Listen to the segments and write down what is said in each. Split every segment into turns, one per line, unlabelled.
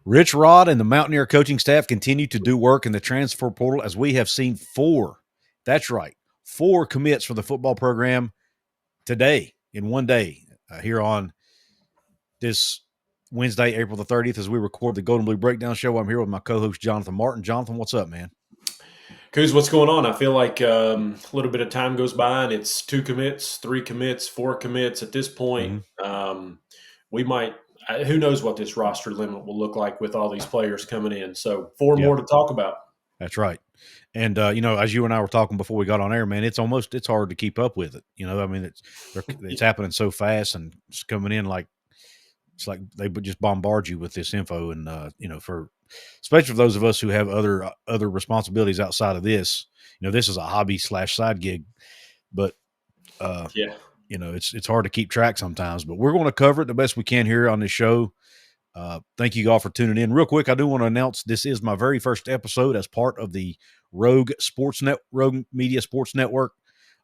Rich Rod and the Mountaineer coaching staff continue to do work in the transfer portal as we have seen four commits for the football program today in one day here on this Wednesday, April the 30th, as we record the Golden Blue Breakdown Show. I'm here with my co-host, Jonathan Martin. Jonathan, what's up, man?
Couz, what's going on? I feel like a little bit of time goes by and it's 2 commits, 3 commits, 4 commits. At this point, we might – who knows what this roster limit will look like with all these players coming in. So 4 more to talk about.
That's right. And, as you and I were talking before we got on air, man, it's hard to keep up with it. I mean, it's happening so fast and it's coming in it's like they would just bombard you with this info. And, especially for those of us who have other responsibilities outside of this, this is a hobby / side gig, but, it's hard to keep track sometimes, but we're going to cover it the best we can here on this show. Thank you all for tuning in. Real quick, I do want to announce this is my very first episode as part of the Rogue Media Sports Network.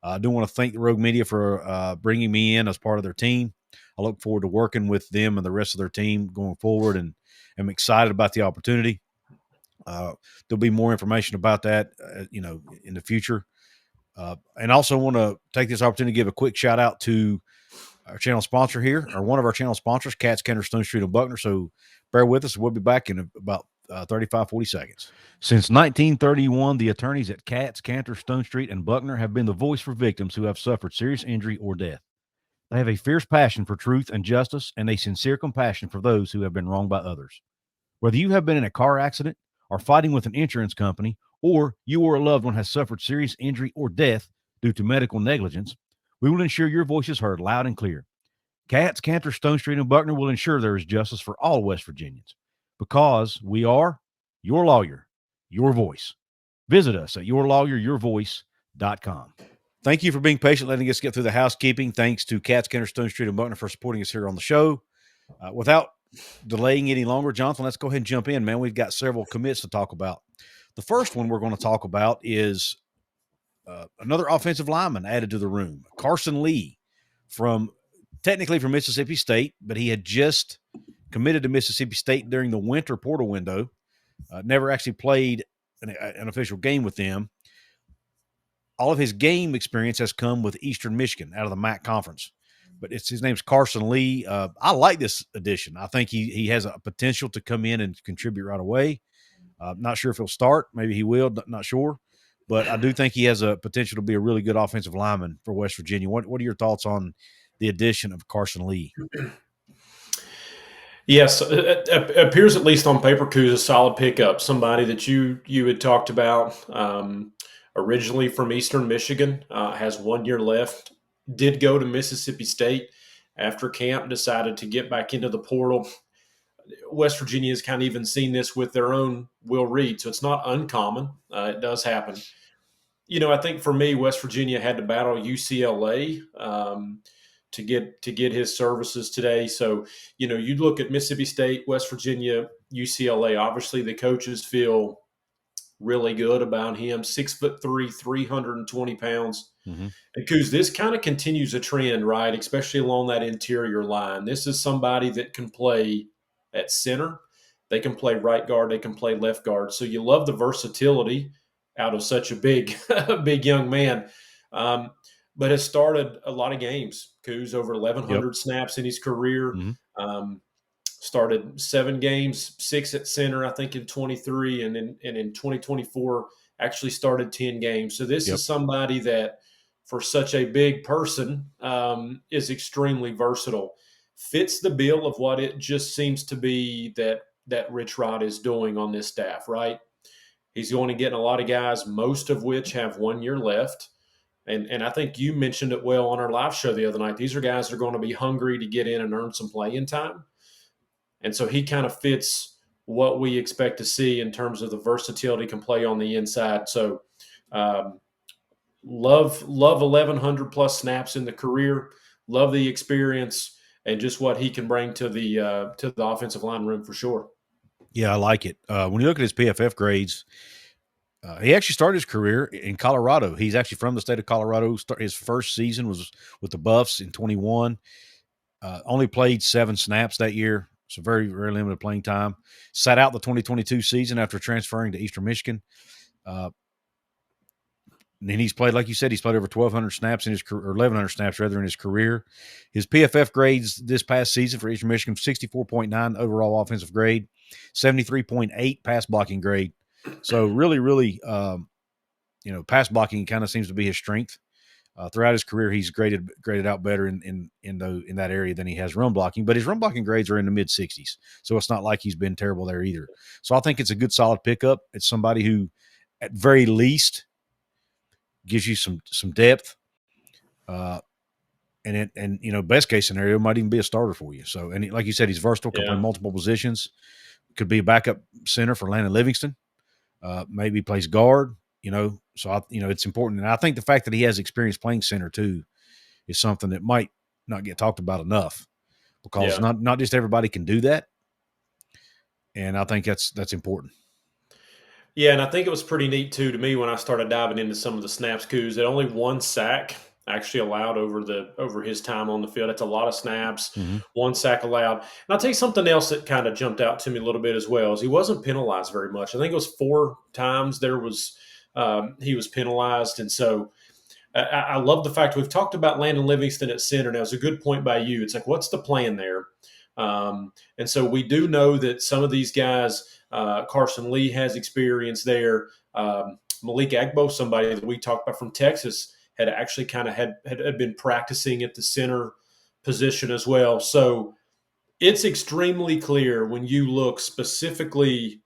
I do want to thank the Rogue Media for bringing me in as part of their team. I look forward to working with them and the rest of their team going forward, and I'm excited about the opportunity. There'll be more information about that, in the future. And also want to take this opportunity to give a quick shout out to our channel sponsor here, or one of our channel sponsors, Cats, Cantor, Stone Street, and Buckner. So bear with us. We'll be back in about 35, 40 seconds. Since 1931, the attorneys at Cats, Cantor, Stone Street, and Buckner have been the voice for victims who have suffered serious injury or death. They have a fierce passion for truth and justice and a sincere compassion for those who have been wronged by others. Whether you have been in a car accident or fighting with an insurance company, or you or a loved one has suffered serious injury or death due to medical negligence, we will ensure your voice is heard loud and clear. Cats, Cantor, Stone Street, and Buckner will ensure there is justice for all West Virginians, because we are your lawyer, your voice. Visit us at yourlawyeryourvoice.com. Thank you for being patient, letting us get through the housekeeping. Thanks to Cats, Cantor, Stone Street, and Buckner for supporting us here on the show. Without delaying any longer, Jonathan, let's go ahead and jump in, man. We've got several commits to talk about. The first one we're going to talk about is another offensive lineman added to the room, Carson Lee, technically from Mississippi State, but he had just committed to Mississippi State during the winter portal window. Never actually played an official game with them. All of his game experience has come with Eastern Michigan out of the MAC conference. But his name's Carson Lee. I like this addition. I think he has a potential to come in and contribute right away. Not sure if he'll start. Maybe he will. Not sure. But I do think he has a potential to be a really good offensive lineman for West Virginia. What are your thoughts on the addition of Carson Lee?
Yes, it appears, at least on paper, Couz, a solid pickup. Somebody that you had talked about originally from Eastern Michigan, has 1 year left. Did go to Mississippi State after camp, decided to get back into the portal. West Virginia has kind of even seen this with their own Will Reed, so it's not uncommon. It does happen. I think for me, West Virginia had to battle UCLA to get his services today. So, you look at Mississippi State, West Virginia, UCLA. Obviously, the coaches feel really good about him. 6'3", 320 pounds.
Mm-hmm.
And Couz, this kind of continues a trend, right? Especially along that interior line. This is somebody that can play at center. They can play right guard. They can play left guard. So you love the versatility out of such a big young man. But has started a lot of games. Couz, over 1,100 snaps in his career.
Mm-hmm.
Started 7 games, 6 at center, I think, in 23, and in 2024 actually started 10 games. So this is somebody that, for such a big person, is extremely versatile. Fits the bill of what it just seems to be that Rich Rod is doing on this staff, right? He's going to get a lot of guys, most of which have 1 year left. And I think you mentioned it well on our live show the other night. These are guys that are going to be hungry to get in and earn some playing time. And so he kind of fits what we expect to see in terms of the versatility, can play on the inside. So love 1,100 plus snaps in the career. Love the experience and just what he can bring to the offensive line room for sure.
Yeah, I like it. When you look at his PFF grades, he actually started his career in Colorado. He's actually from the state of Colorado. His first season was with the Buffs in 21. Only played 7 snaps that year. so very, very limited playing time. Sat out the 2022 season after transferring to Eastern Michigan. And he's played, like you said, he's played over 1,200 snaps in his career, or 1,100 snaps rather in his career. His PFF grades this past season for Eastern Michigan: 64.9 overall offensive grade, 73.8 pass blocking grade. So really, really, pass blocking kind of seems to be his strength. Throughout his career, he's graded out better in that area than he has run blocking. But his run blocking grades are in the mid 60s, so it's not like he's been terrible there either. So I think it's a good, solid pickup. It's somebody who, at very least, gives you some depth, and best case scenario might even be a starter for you. So, and like you said, he's versatile, can play multiple positions. Could be a backup center for Landon Livingston. Maybe plays guard. So it's important, and I think the fact that he has experience playing center too is something that might not get talked about enough, because not just everybody can do that, and I think that's important.
Yeah, and I think it was pretty neat too to me when I started diving into some of the snaps. Couz, that only one sack actually allowed over his time on the field. That's a lot of snaps.
Mm-hmm.
One sack allowed. And I'll tell you something else that kind of jumped out to me a little bit as well is he wasn't penalized very much. I think it was 4 times he was penalized, and so I love the fact we've talked about Landon Livingston at center. Now, it's a good point by you. It's like, what's the plan there? And so we do know that some of these guys, Carson Lee has experience there. Malik Agbo, somebody that we talked about from Texas, had actually kind of had been practicing at the center position as well. So it's extremely clear when you look specifically.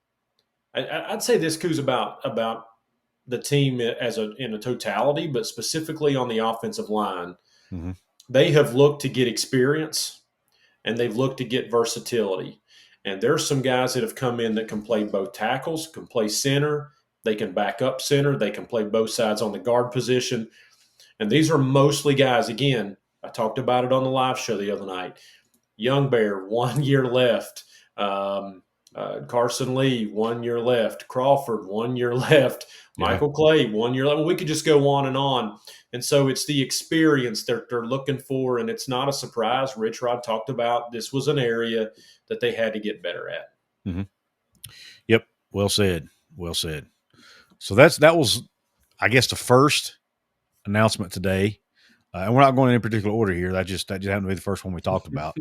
I'd say this, Couz, about the team in a totality, but specifically on the offensive line.
Mm-hmm.
They have looked to get experience, and they've looked to get versatility. And there's some guys that have come in that can play both tackles, can play center, they can back up center, they can play both sides on the guard position. And these are mostly guys, again, I talked about it on the live show the other night. Young Bear, 1 year left. Carson Lee, 1 year left. Crawford, 1 year left. Michael Clay, 1 year left. We could just go on and on. And so it's the experience that they're looking for, and it's not a surprise. Rich Rod talked about this was an area that they had to get better at.
Mm-hmm. Yep. Well said. Well said. So that was, I guess, the first announcement today. And we're not going in any particular order here. That just happened to be the first one we talked about.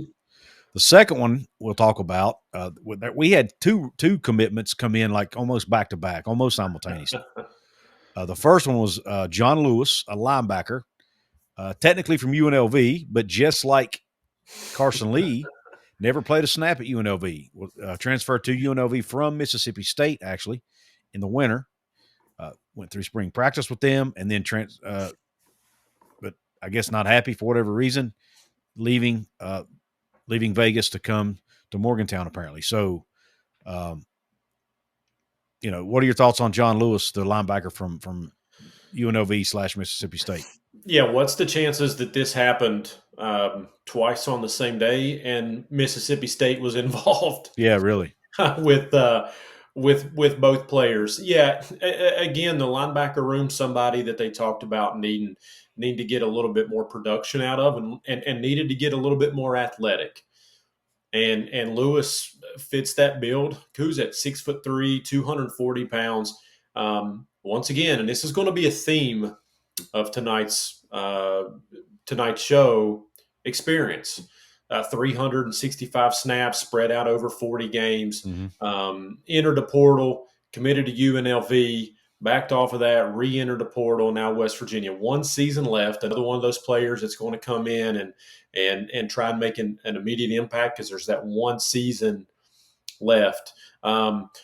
The second one we'll talk about, we had two commitments come in like almost back to back, almost simultaneously. The first one was John Lewis, a linebacker, technically from UNLV, but just like Carson Lee, never played a snap at UNLV. Transferred to UNLV from Mississippi State, actually, in the winter. Went through spring practice with them, and then but I guess not happy for whatever reason, leaving Vegas to come to Morgantown, apparently. So, what are your thoughts on John Lewis, the linebacker from UNLV / Mississippi State?
Yeah, what's the chances that this happened twice on the same day and Mississippi State was involved?
Yeah, really.
with both players. Yeah, again, the linebacker room, somebody that they talked about needing to get a little bit more production out of, and needed to get a little bit more athletic. And Lewis fits that build. Couz at 6'3", 240 pounds. Once again, and this is going to be a theme of tonight's show, experience. 365 snaps spread out over 40 games.
Mm-hmm.
Entered the portal, committed to UNLV, backed off of that, re-entered the portal, now West Virginia. 1 season left. Another one of those players that's going to come in and try and make an immediate impact because there's that 1 season left.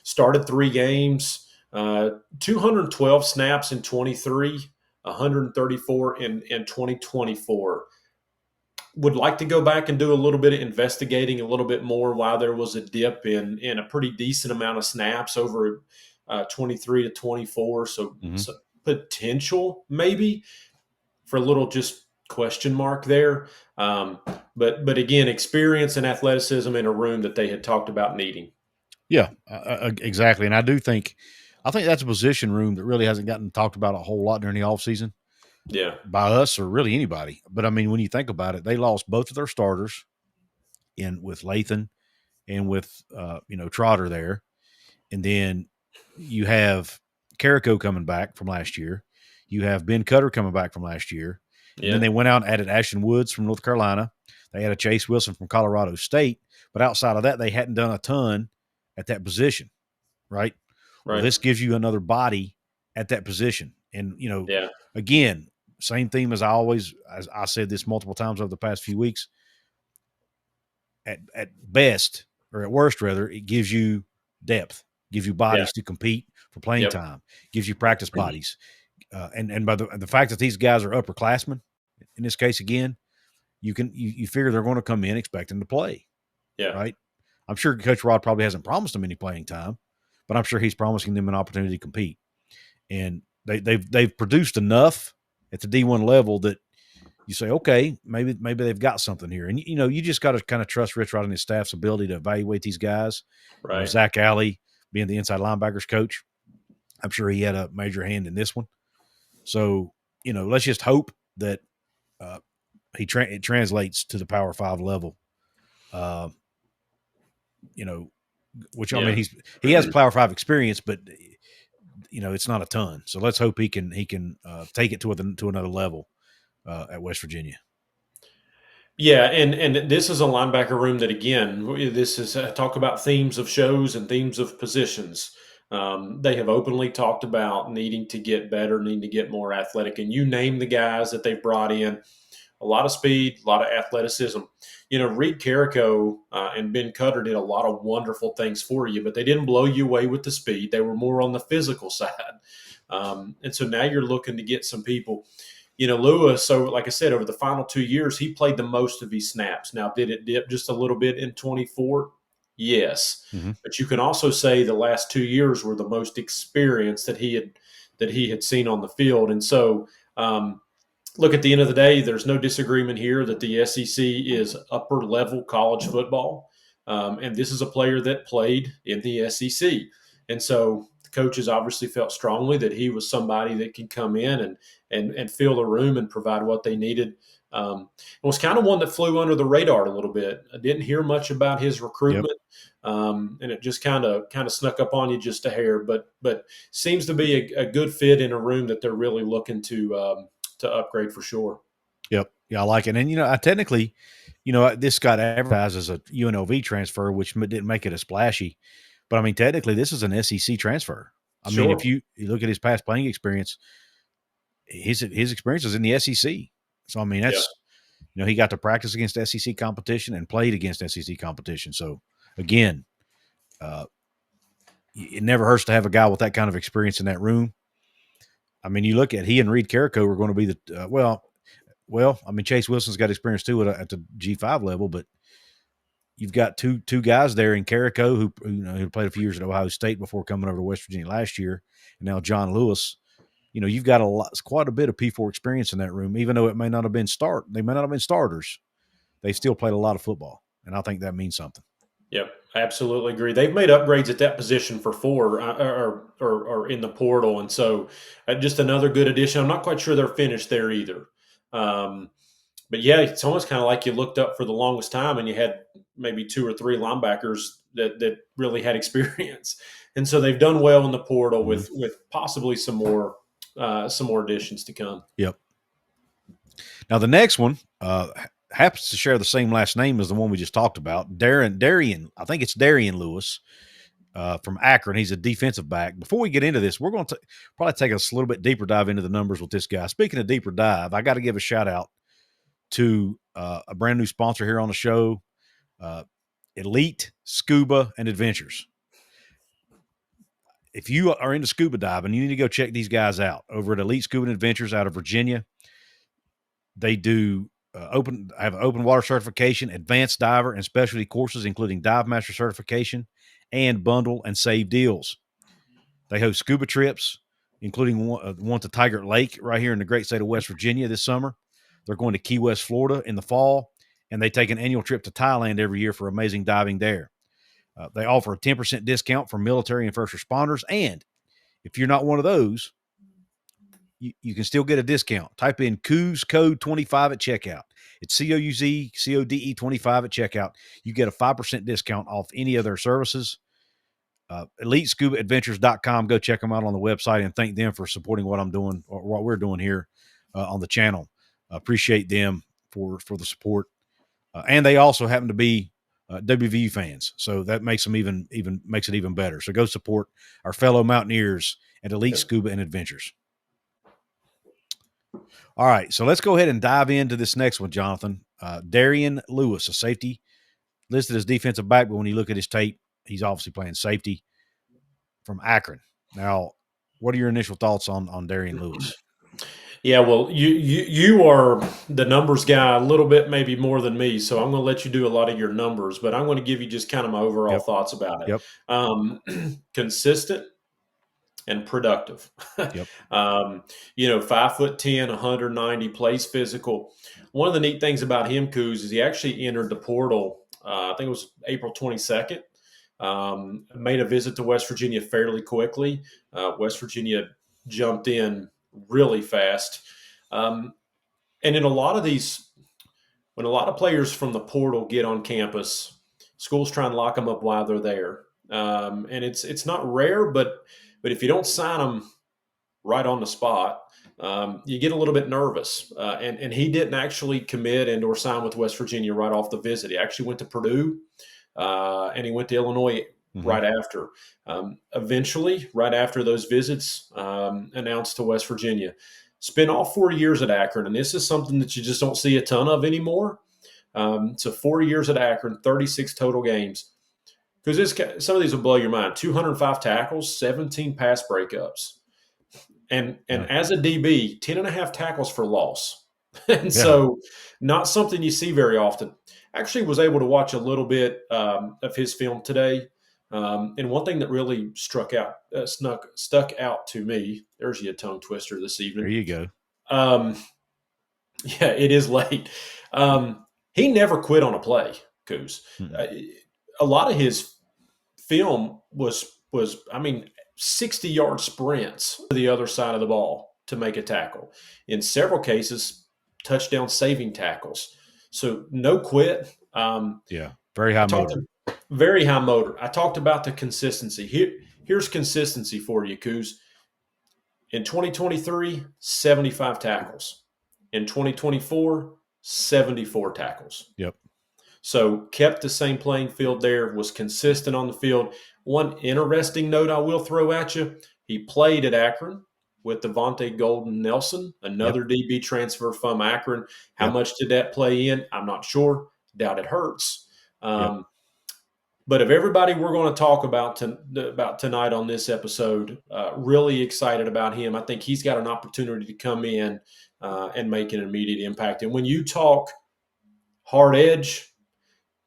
Started 3 games, 212 snaps in 23, 134 in 2024. Would like to go back and do a little bit of investigating a little bit more why there was a dip in a pretty decent amount of snaps over 23 to 24. So, so potential maybe for a little just question mark there. But again, experience and athleticism in a room that they had talked about needing.
Yeah, exactly. And I think that's a position room that really hasn't gotten talked about a whole lot during the offseason.
Yeah.
By us or really anybody. But I mean, when you think about it, they lost both of their starters with Lathan and with Trotter there, and then you have Carrico coming back from last year. You have Ben Cutter coming back from last year. And then they went out and added Ashton Woods from North Carolina. They had a Chase Wilson from Colorado State. But outside of that, they hadn't done a ton at that position, right? Well, this gives you another body at that position. And, again, same theme as I said this multiple times over the past few weeks. At best, or at worst, rather, it gives you depth, gives you bodies to compete for playing time, gives you practice bodies. And by the fact that these guys are upperclassmen, in this case, again, you figure they're going to come in expecting to play.
Yeah.
Right. I'm sure Coach Rod probably hasn't promised them any playing time, but I'm sure he's promising them an opportunity to compete. And they've produced enough at the D1 level that you say, okay, maybe they've got something here. And, you just got to kind of trust Rich Rod and his staff's ability to evaluate these guys.
Right.
Zach Alley being the inside linebackers coach, I'm sure he had a major hand in this one. So, let's just hope that it translates to the Power 5 level. Which I mean, he has Power 5 experience, but it's not a ton. So let's hope he can take it to another level at West Virginia.
Yeah, and this is a linebacker room that, again, this is talk about themes of shows and themes of positions. They have openly talked about needing to get better, needing to get more athletic. And you name the guys that they've brought in, a lot of speed, a lot of athleticism. Reed Carrico and Ben Cutter did a lot of wonderful things for you, but they didn't blow you away with the speed. They were more on the physical side. And so now you're looking to get some people. Lewis, so like I said, over the final 2 years, he played the most of his snaps. Now, did it dip just a little bit in 24? Yes. Mm-hmm. But you can also say the last 2 years were the most experience that he had seen on the field. And so, look, at the end of the day, there's no disagreement here that the SEC is upper-level college football. And this is a player that played in the SEC. And so the coaches obviously felt strongly that he was somebody that could come in and fill the room and provide what they needed. It was kind of one that flew under the radar a little bit. I didn't hear much about his recruitment, and it just kind of snuck up on you just a hair. But seems to be a good fit in a room that they're really looking to upgrade for sure.
Yep. Yeah, I like it. And, I technically, this got advertised as a UNLV transfer, which didn't make it as splashy. But, I mean, technically, this is an SEC transfer. I mean, if you look at his past playing experience, his experience is in the SEC. So, I mean, that's, he got to practice against SEC competition and played against SEC competition. So, again, it never hurts to have a guy with that kind of experience in that room. I mean, you look at he and Reed Carrico are going to be the well. I mean, Chase Wilson's got experience too at the G5 level, but you've got two guys there in Carrico who played a few years at Ohio State before coming over to West Virginia last year, and now John Lewis. You've got quite a bit of P4 experience in that room, even though it may not have been they may not have been starters. They still played a lot of football, and I think that means something.
Yep, I absolutely agree. They've made upgrades at that position for 4 or in the portal, and so just another good addition. I'm not quite sure they're finished there either. But, yeah, it's almost kind of like you looked up for the longest time and you had maybe 2 or 3 linebackers that really had experience. And so they've done well in the portal with possibly some more additions to come.
Yep. Now, the next one happens to share the same last name as the one we just talked about, Darrian. I think it's Darrian Lewis from Akron. He's a defensive back. Before we get into this, we're going to probably take us a little bit deeper dive into the numbers with this guy. Speaking of deeper dive, I got to give a shout out to a brand new sponsor here on the show, Elite Scuba and Adventures. If you are into scuba diving, you need to go check these guys out over at Elite Scuba and Adventures out of Virginia. They do have open water certification, advanced diver, and specialty courses, including dive master certification and bundle and save deals. They host scuba trips, including one to Tiger Lake right here in the great state of West Virginia this summer. They're going to Key West, Florida in the fall, and they take an annual trip to Thailand every year for amazing diving there. They offer a 10% discount for military and first responders, and if you're not one of those, you can still get a discount. Type in Couz code 25 at checkout. It's COUZ CODE 25 at checkout. You get a 5% discount off any of their services. EliteScubaAdventures.com. Go check them out on the website and thank them for supporting what I'm doing or what we're doing here on the channel. Appreciate them for the support. And they also happen to be WVU fans, so that makes them even makes it even better. So go support our fellow Mountaineers at Elite Scuba and Adventures. All right, so let's go ahead and dive into this next one, Jonathan. Darrian Lewis, a safety, listed as defensive back, but when you look at his tape, he's obviously playing safety from Akron. Now, what are your initial thoughts on Darrian Lewis?
Yeah, well, you are the numbers guy a little bit, maybe more than me, so I'm going to let you do a lot of your numbers, but I'm going to give you just kind of my overall thoughts about it. Consistent and productive.
Yep.
5'10", 190, plays physical. One of the neat things about him, Couz, is he actually entered the portal, I think it was April 22nd. Made a visit to West Virginia fairly quickly. West Virginia jumped in really fast. And in a lot of these, when a lot of players from the portal get on campus, schools try and lock them up while they're there. And it's not rare, but if you don't sign them right on the spot, you get a little bit nervous. And he didn't actually commit and or sign with West Virginia right off the visit. He actually went to Purdue, and he went to Illinois right after. Eventually, right after those visits, announced to West Virginia. Spent all 4 years at Akron, and this is something that you just don't see a ton of anymore. So 4 years at Akron, 36 total games. Because some of these will blow your mind. 205 tackles, 17 pass breakups. And as a DB, 10.5 tackles for loss. And so not something you see very often. Actually was able to watch a little bit of his film today. And one thing that really stuck out to me, there's your tongue twister this evening.
There you go.
Yeah, it is late. He never quit on a play, Couz. A lot of his film was 60-yard sprints to the other side of the ball to make a tackle. In several cases, touchdown saving tackles. So no quit.
Very high motor.
Very high motor. I talked about the consistency. Here's consistency for you, Couz. In 2023, 75 tackles. In 2024, 74 tackles.
Yep. So
kept the same playing field there, was consistent on the field. One interesting note I will throw at you, he played at Akron with Devontae Golden Nelson, another DB transfer from Akron. How much did that play in? I'm not sure. Doubt it hurts. But of everybody we're going to talk about tonight on this episode, really excited about him. I think he's got an opportunity to come in and make an immediate impact. And when you talk hard edge,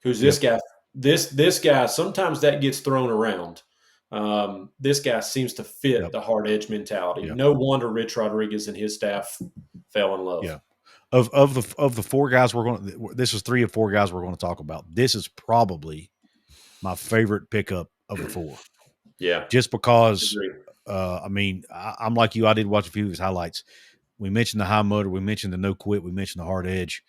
who's this guy? This guy, sometimes that gets thrown around. This guy seems to fit the hard edge mentality. No wonder Rich Rodriguez and his staff fell in love.
Yeah. Of the four guys this is 3 of 4 guys we're going to talk about. This is probably my favorite pickup of the 4.
Yeah.
Just because, I'm like you. I did watch a few of his highlights. We mentioned the high motor. We mentioned the no quit. We mentioned the hard edge.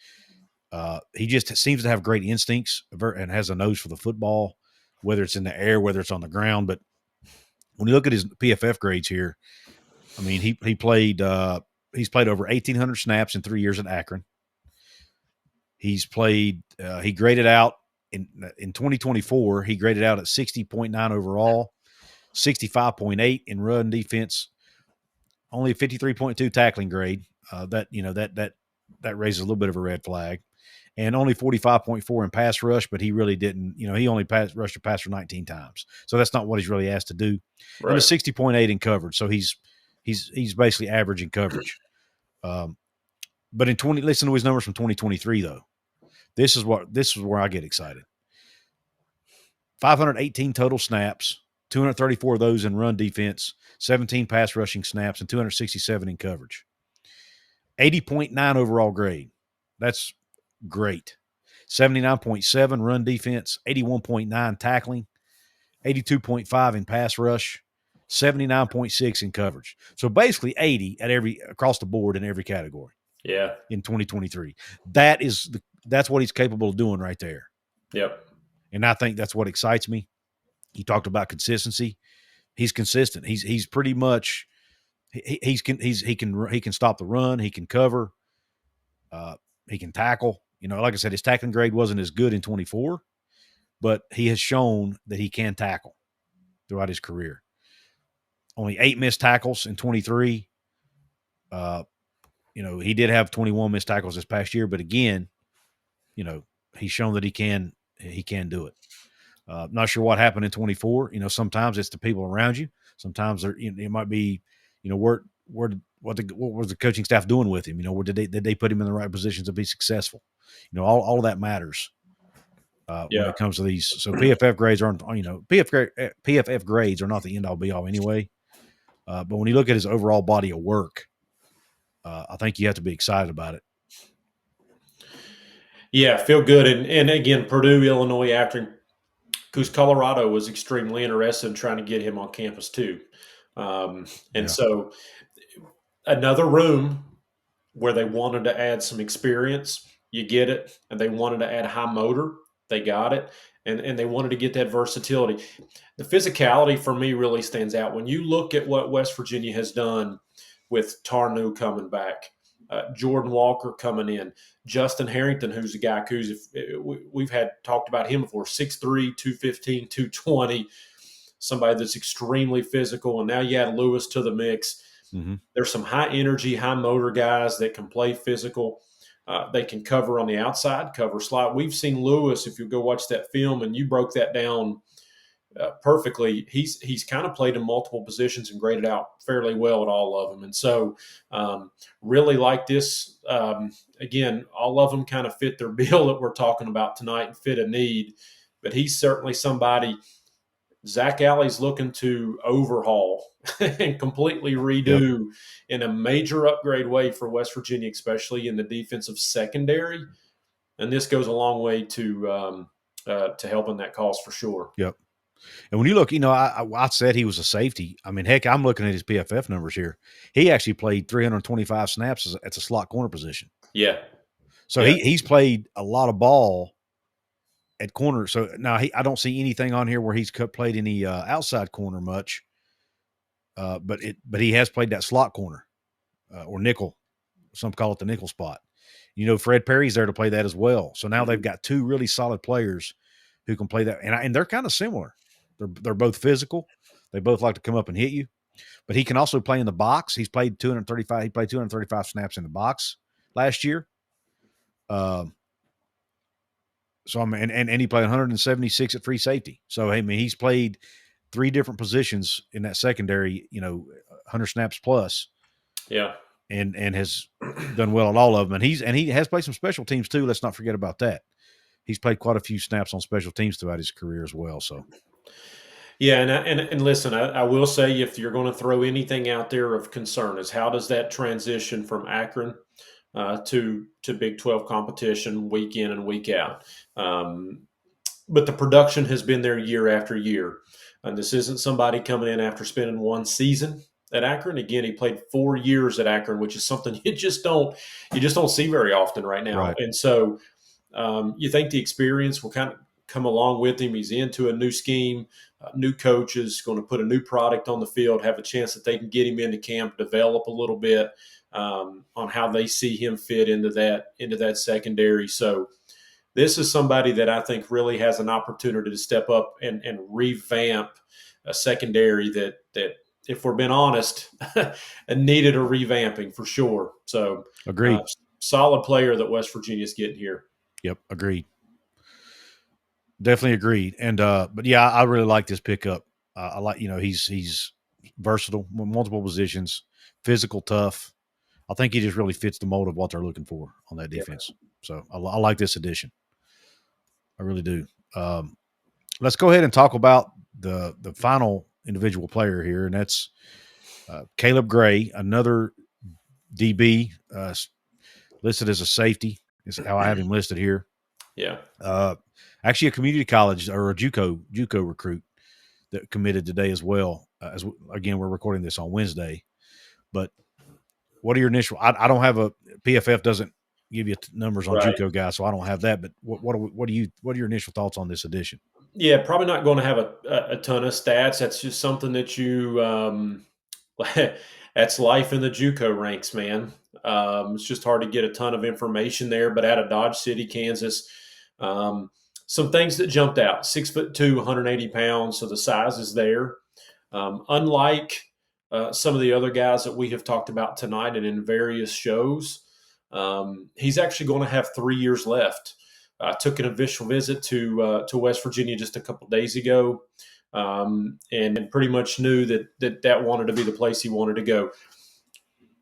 He just seems to have great instincts and has a nose for the football, whether it's in the air, whether it's on the ground. But when you look at his PFF grades here, he played he's played over 1,800 snaps in 3 years at Akron. He's played he graded out in 2024, he graded out at 60.9 overall, 65.8 in run defense, only a 53.2 tackling grade. That raises a little bit of a red flag. And only 45.4 in pass rush, but he really didn't, he only rushed a passer 19 times. So that's not what he's really asked to do. Right. And a 60.8 in coverage. So he's basically average in coverage. But listen to his numbers from 2023 though. This is where I get excited. 518 total snaps, 234 of those in run defense, 17 pass rushing snaps, and 267 in coverage. 80.9 overall grade. That's great. 79.7 run defense, 81.9 tackling, 82.5 in pass rush, 79.6 in coverage. So basically 80 across the board in every category.
Yeah.
In 2023. That's what he's capable of doing right there.
Yep.
And I think that's what excites me. You talked about consistency. He's consistent. He's pretty much he can stop the run. He can cover. He can tackle. Like I said, his tackling grade wasn't as good in 24, but he has shown that he can tackle throughout his career. Only 8 missed tackles in 23. He did have 21 missed tackles this past year, but again, he's shown that he can do it. Not sure what happened in 24. Sometimes it's the people around you. Sometimes it might be, what was the coaching staff doing with him? Did they put him in the right positions to be successful? All of that matters when it comes to these. So PFF grades aren't, PFF grades are not the end all be all anyway. But when you look at his overall body of work, I think you have to be excited about it.
Yeah, feel good. And again, Purdue, Illinois, Akron, because Colorado was extremely interested in trying to get him on campus too. So another room where they wanted to add some experience, you get it. And they wanted to add high motor, they got it. And they wanted to get that versatility. The physicality for me really stands out. When you look at what West Virginia has done with Tarnu coming back, Jordan Walker coming in, Justin Harrington, who's a guy we've had talked about him before, 6'3", 215, 220, somebody that's extremely physical. And now you add Lewis to the mix.
Mm-hmm.
There's some high energy, high motor guys that can play physical. They can cover on the outside, cover slot. We've seen Lewis, if you go watch that film and you broke that down perfectly, he's kind of played in multiple positions and graded out fairly well at all of them. And so really like this. Again, all of them kind of fit their bill that we're talking about tonight and fit a need. But he's certainly somebody Zach Alley's looking to overhaul and completely redo in a major upgrade way for West Virginia, especially in the defensive secondary. And this goes a long way to helping that cause for sure.
Yep. And when you look, I said he was a safety. I mean, heck, I'm looking at his PFF numbers here. He actually played 325 snaps at the slot corner position.
Yeah.
So he's played a lot of ball at corner. So now I don't see anything on here where he's played any outside corner much. But he has played that slot corner or nickel. Some call it the nickel spot. Fred Perry's there to play that as well. So now they've got 2 really solid players who can play that, and they're kind of similar. They're both physical. They both like to come up and hit you. But he can also play in the box. He's played 235. He played 235 snaps in the box last year. So and he played 176 at free safety. So he's played 3 different positions in that secondary. 100 snaps plus.
Yeah.
And has done well at all of them. And he has played some special teams too. Let's not forget about that. He's played quite a few snaps on special teams throughout his career as well. So.
Yeah, and listen, I will say, if you're going to throw anything out there of concern, is how does that transition from Akron to Big 12 competition week in and week out? But the production has been there year after year, and this isn't somebody coming in after spending 1 season at Akron. Again, he played 4 years at Akron, which is something you just don't see very often right now.
Right.
And so you think the experience will kind of come along with him. He's into a new scheme, new coaches, going to put a new product on the field, have a chance that they can get him into camp, develop a little bit on how they see him fit into that secondary. So this is somebody that I think really has an opportunity to step up and revamp a secondary that if we're being honest, needed a revamping for sure. So
agreed.
Solid player that West Virginia's getting here.
Yep, agreed. Definitely agreed. And but yeah, I really like this pickup. I like, he's versatile, multiple positions, physical, tough. I think he just really fits the mold of what they're looking for on that defense. Yeah. So I like this addition. I really do. Let's go ahead and talk about the final individual player here, and that's Caleb Gray, another DB listed as a safety. Is how I have him listed here.
Yeah.
Actually, a community college or a JUCO recruit. that committed today as well. Again, we're recording this on Wednesday. But what are your initial? I don't have a PFF doesn't give you numbers on
Right.
JUCO guys, so I don't have that. But what are your initial thoughts on this edition?
Yeah, probably not going to have a ton of stats. That's just something that you that's life in the JUCO ranks, man. It's just hard to get a ton of information there. But out of Dodge City, Kansas, some things that jumped out: 6'2", 180 pounds. So the size is there. Unlike some of the other guys that we have talked about tonight and in various shows, he's actually going to have 3 years left. I took an official visit to West Virginia just a couple days ago, and pretty much knew that wanted to be the place he wanted to go.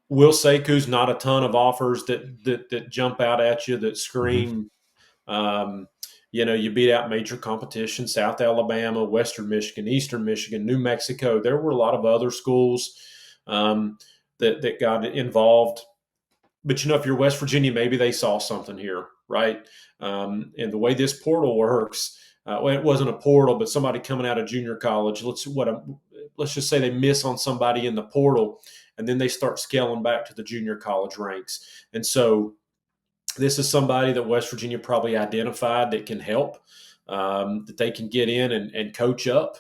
Will say Couz, not a ton of offers that jump out at you that scream. You beat out major competition: South Alabama, Western Michigan, Eastern Michigan, New Mexico. There were a lot of other schools that got involved. But, if you're West Virginia, maybe they saw something here, right? And the way this portal works, it wasn't a portal, but somebody coming out of junior college, let's just say they miss on somebody in the portal, and then they start scaling back to the junior college ranks. And so this is somebody that West Virginia probably identified that can help, that they can get in and coach up.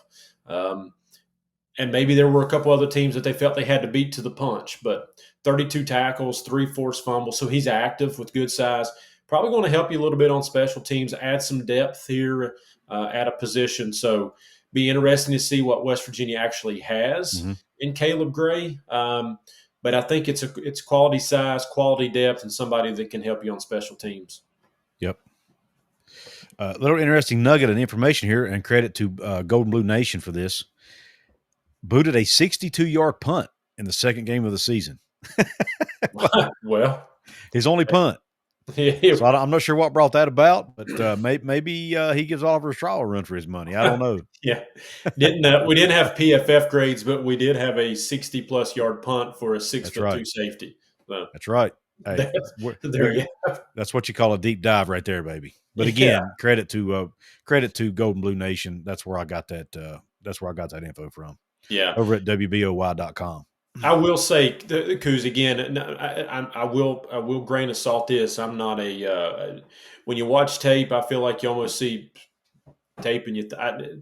And maybe there were a couple other teams that they felt they had to beat to the punch, but 32 tackles, 3 forced fumbles. So he's active with good size. Probably going to help you a little bit on special teams, add some depth here at a position. So be interesting to see what West Virginia actually has in Caleb Gray. But I think it's quality size, quality depth, and somebody that can help you on special teams.
Yep. Little interesting nugget of information here, and credit to Golden Blue Nation for this. Booted a 62-yard punt in the second game of the season.
Well,
his only punt. So I'm not sure what brought that about, but maybe he gives Oliver Straw a run for his money. I don't know.
Yeah, we didn't have PFF grades, but we did have a 60-plus yard punt for a 6'2" safety. So
that's right. Hey, that's what you call a deep dive right there, baby. But again, credit to Golden Blue Nation. That's where I got that. That's where I got that info from.
Yeah,
over at WBOY.com.
I will say, Couz, again, I will grain of salt this. I'm not when you watch tape, I feel like you almost see tape and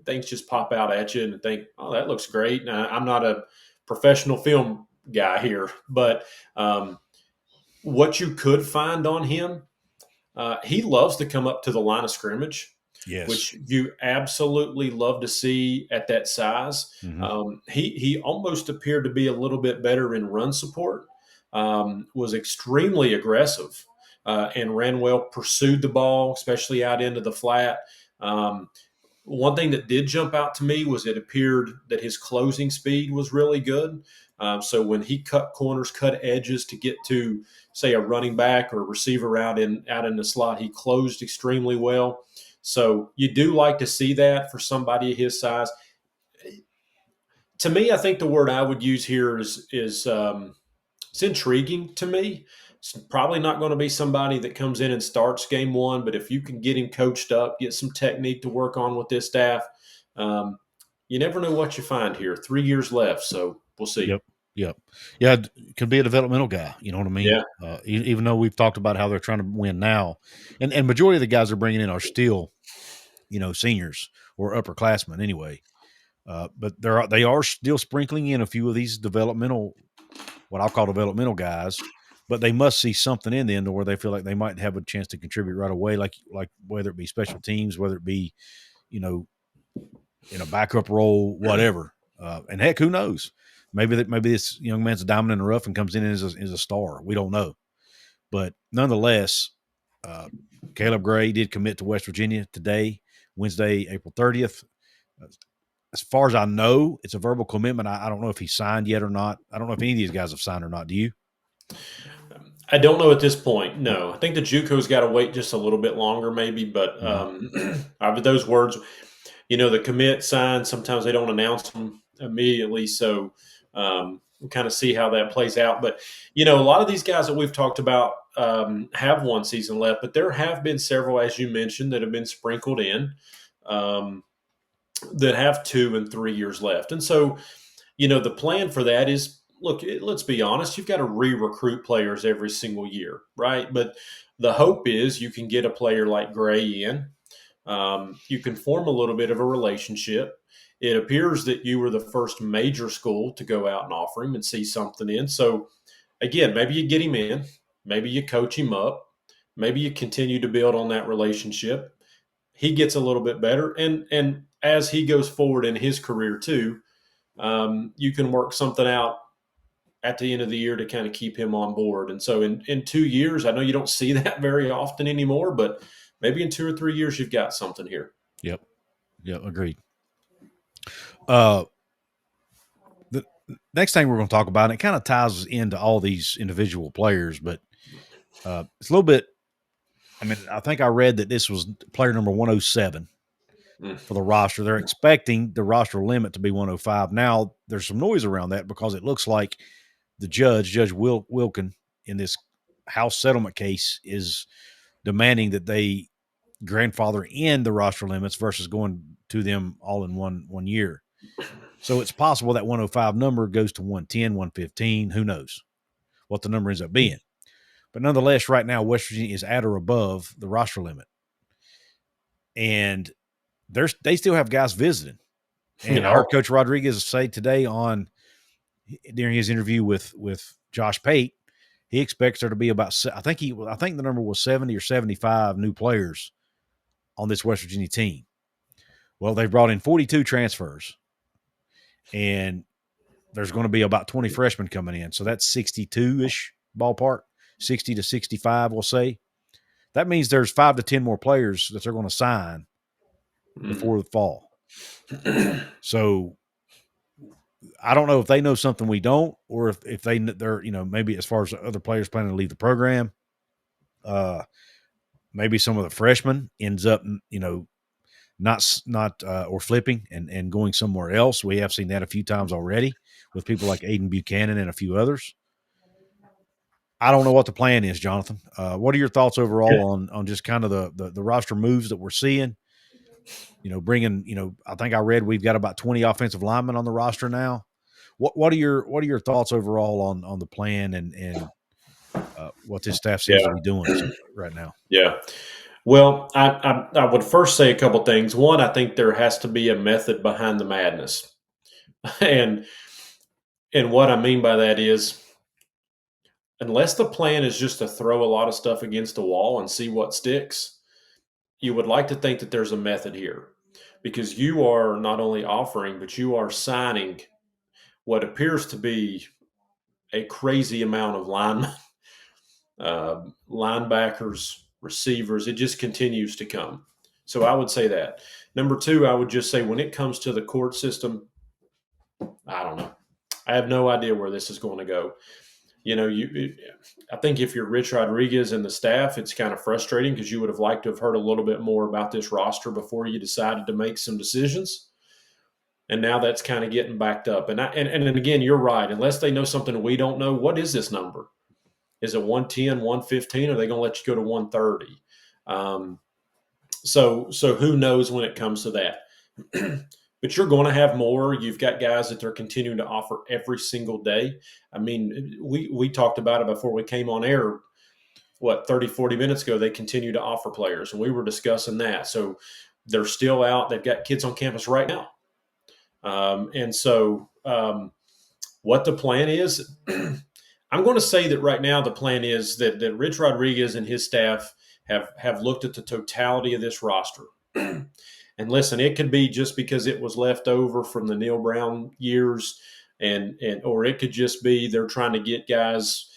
things just pop out at you and think, oh, that looks great. Now, I'm not a professional film guy here, but what you could find on him, he loves to come up to the line of scrimmage.
Yes.
Which you absolutely love to see at that size. He almost appeared to be a little bit better in run support, was extremely aggressive and ran well, pursued the ball, especially out into the flat. One thing that did jump out to me was it appeared that his closing speed was really good. So when he cut corners, cut edges to get to, say, a running back or a receiver out in the slot, he closed extremely well. So you do like to see that for somebody of his size. To me, I think the word I would use here is it's intriguing to me. It's probably not going to be somebody that comes in and starts game one, but if you can get him coached up, get some technique to work on with this staff, you never know what you find here. 3 years left, so we'll see.
Yep. Yeah, could be a developmental guy. You know what I mean?
Yeah.
Even though we've talked about how they're trying to win now, and majority of the guys they're bringing in are still, seniors or upperclassmen anyway. But they are still sprinkling in a few of these what I'll call developmental guys. But they must see something in them to where they feel like they might have a chance to contribute right away, like whether it be special teams, whether it be, in a backup role, whatever. And heck, who knows? Maybe this young man's a diamond in the rough and comes in as a star. We don't know. But nonetheless, Caleb Gray did commit to West Virginia today, Wednesday, April 30th. As far as I know, it's a verbal commitment. I don't know if he signed yet or not. I don't know if any of these guys have signed or not. Do you?
I don't know at this point. No, I think the JUCO's got to wait just a little bit longer, maybe. But those words, the commit sign. Sometimes they don't announce them immediately, so we'll kind of see how that plays out. But a lot of these guys that we've talked about have one season left, but there have been several, as you mentioned, that have been sprinkled in. that have 2 and 3 years left. And so, the plan for that is, look, let's be honest, you've got to re-recruit players every single year, right? But the hope is you can get a player like Gray in. You can form a little bit of a relationship. It appears that you were the first major school to go out and offer him and see something in. So, again, maybe you get him in, maybe you coach him up, maybe you continue to build on that relationship. He gets a little bit better, and as he goes forward in his career too, you can work something out at the end of the year to kind of keep him on board. And so in 2 years, I know you don't see that very often anymore, but maybe in 2 or 3 years, you've got something here.
Yep. Agreed. The next thing we're going to talk about, and it kind of ties into all these individual players, but it's a little bit, I think I read that this was player number 107 for the roster. They're expecting the roster limit to be 105. Now, there's some noise around that because it looks like the Judge Wilkin, in this house settlement case, is demanding that they grandfather in the roster limits versus going to them all in one year. So it's possible that 105 number goes to 110, 115. Who knows what the number ends up being? But nonetheless, right now, West Virginia is at or above the roster limit. And they still have guys visiting. And I heard Coach Rodriguez say today during his interview with Josh Pate, he expects there to be about, I think the number was 70 or 75 new players on this West Virginia team. Well, they've brought in 42 transfers, and there's going to be about 20 freshmen coming in. So that's 62-ish ballpark, 60 to 65, we'll say. That means there's 5 to 10 more players that they're going to sign before the fall. So I don't know if they know something we don't, or if they're, maybe as far as other players planning to leave the program, maybe some of the freshmen ends up, not or flipping and going somewhere else. We have seen that a few times already with people like Aiden Buchanan and a few others. I don't know what the plan is, Jonathan. What are your thoughts overall on just kind of the roster moves that we're seeing? Bringing, I think I read we've got about 20 offensive linemen on the roster now. What are your thoughts overall on the plan and what this staff seems to be doing right now?
Yeah. Well, I would first say a couple things. One, I think there has to be a method behind the madness. And what I mean by that is, unless the plan is just to throw a lot of stuff against the wall and see what sticks, you would like to think that there's a method here, because you are not only offering, but you are signing what appears to be a crazy amount of linemen, linebackers, receivers. It just continues to come. So I would say that. Number two, I would just say when it comes to the court system, I don't know. I have no idea where this is going to go. I think if you're Rich Rodriguez and the staff, it's kind of frustrating because you would have liked to have heard a little bit more about this roster before you decided to make some decisions. And now that's kind of getting backed up. And again, you're right. Unless they know something we don't know, what is this number? Is it 110, 115? Or are they going to let you go to 130? So who knows when it comes to that? But you're going to have more. You've got guys that they're continuing to offer every single day. I mean, we talked about it before we came on air, 30, 40 minutes ago. They continue to offer players, and we were discussing that. So they're still out. They've got kids on campus right now. And so what the plan is, I'm going to say that right now the plan is that Rich Rodriguez and his staff have looked at the totality of this roster. And listen, it could be just because it was left over from the Neil Brown years, or it could just be they're trying to get guys